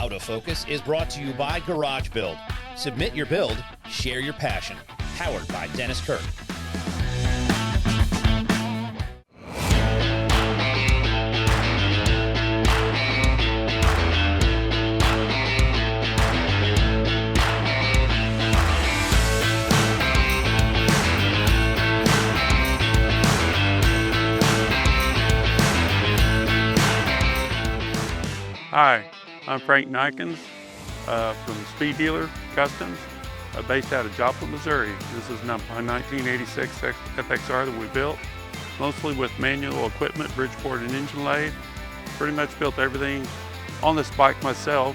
Autofocus is brought to you by Garage Build. Submit your build, share your passion. Powered by Dennis Kirk. Hi, I'm Frank Naaykens from Speed Dealer Customs, based out of Joplin, Missouri. This is my 1986 FXR that we built, mostly with manual equipment, Bridgeport and engine lathe. Pretty much built everything on this bike myself.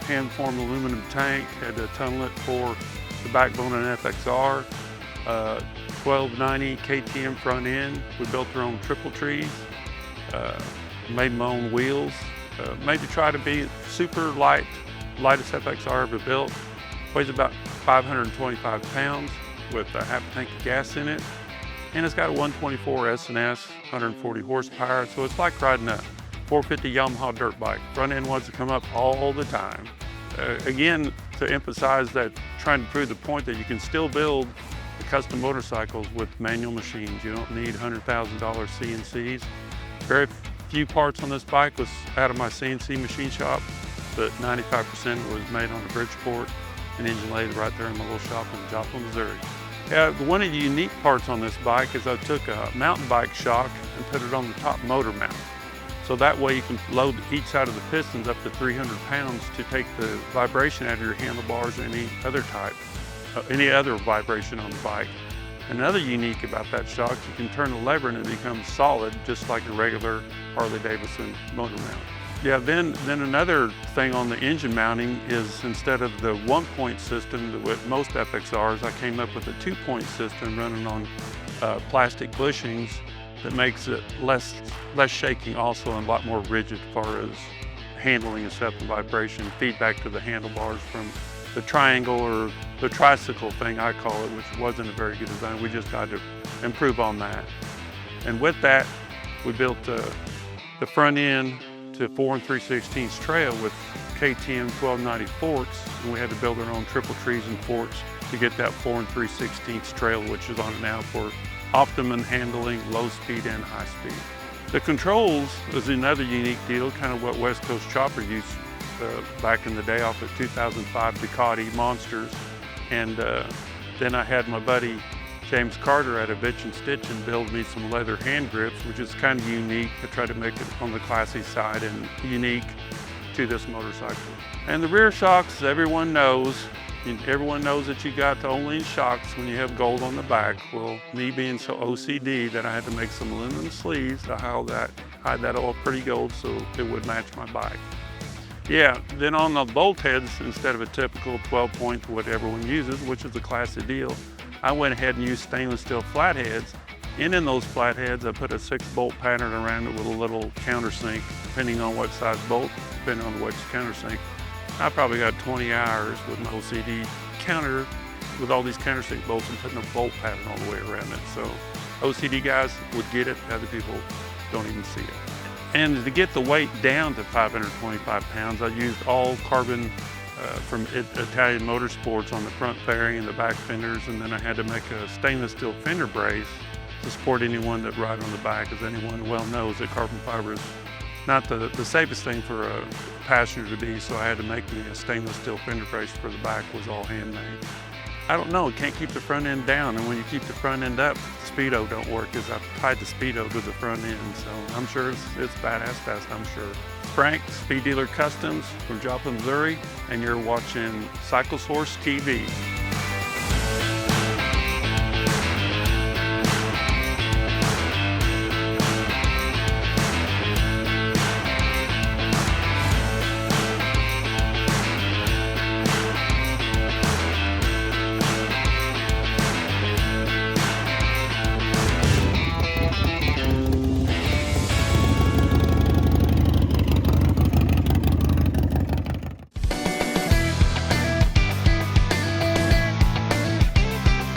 Hand-formed aluminum tank, had to tunnel it for the backbone of an FXR. 1290 KTM front end. We built our own triple trees, made my own wheels. Made to try to be super light, lightest FXR ever built. Weighs about 525 pounds with a half tank of gas in it. And it's got a 124 S&S, 140 horsepower. So it's like riding a 450 Yamaha dirt bike. Front end wants to come up all the time. Again, to emphasize that, trying to prove the point that you can still build custom motorcycles with manual machines. You don't need $100,000 CNCs. Very few parts on this bike was out of my CNC machine shop, but 95% was made on the Bridgeport and engine lathe right there in my little shop in Joplin, Missouri. Yeah, one of the unique parts on this bike is I took a mountain bike shock and put it on the top motor mount. So that way you can load each side of the pistons up to 300 pounds to take the vibration out of your handlebars or any other vibration on the bike. Another unique about that shock, you can turn the lever and it becomes solid, just like a regular Harley-Davidson motor mount. Yeah, then another thing on the engine mounting is, instead of the one-point system with most FXRs, I came up with a two-point system running on plastic bushings that makes it less shaking also, and a lot more rigid as far as handling and stuff and vibration, feedback to the handlebars from the triangle or the tricycle thing I call it, which wasn't a very good design. We just got to improve on that. And with that, we built the front end to 4 3/16 trail with KTM 1290 forks, and we had to build our own triple trees and forks to get that 4 3/16 trail, which is on it now for optimum handling, low speed and high speed. The controls is another unique deal, kind of what West Coast Chopper used back in the day off the 2005 Ducati Monsters. And then I had my buddy James Carter at a Bitch and Stitch and build me some leather hand grips, which is kind of unique. I tried to make it on the classy side and unique to this motorcycle. And the rear shocks, everyone knows that you got the only shocks when you have gold on the back. Well, me being so OCD that I had to make some aluminum sleeves to hide that all pretty gold so it would match my bike. Yeah, then on the bolt heads, instead of a typical 12-point what everyone uses, which is a classic deal, I went ahead and used stainless steel flatheads. And in those flatheads, I put a 6-bolt pattern around it with a little countersink, depending on what size bolt, depending on which countersink. I probably got 20 hours with my OCD counter with all these countersink bolts and putting a bolt pattern all the way around it. So OCD guys would get it, other people don't even see it. And to get the weight down to 525 pounds, I used all carbon from Italian Motorsports on the front fairing and the back fenders, and then I had to make a stainless steel fender brace to support anyone that ride on the back, as anyone well knows that carbon fiber is not the safest thing for a passenger to be, so I had to make me a stainless steel fender brace for the back, was all handmade. I don't know, can't keep the front end down, and when you keep the front end up, the Speedo don't work, because I've tied the Speedo to the front end, so I'm sure it's badass fast, I'm sure. Frank, Speed Dealer Customs from Joplin, Missouri, and you're watching Cycle Source TV.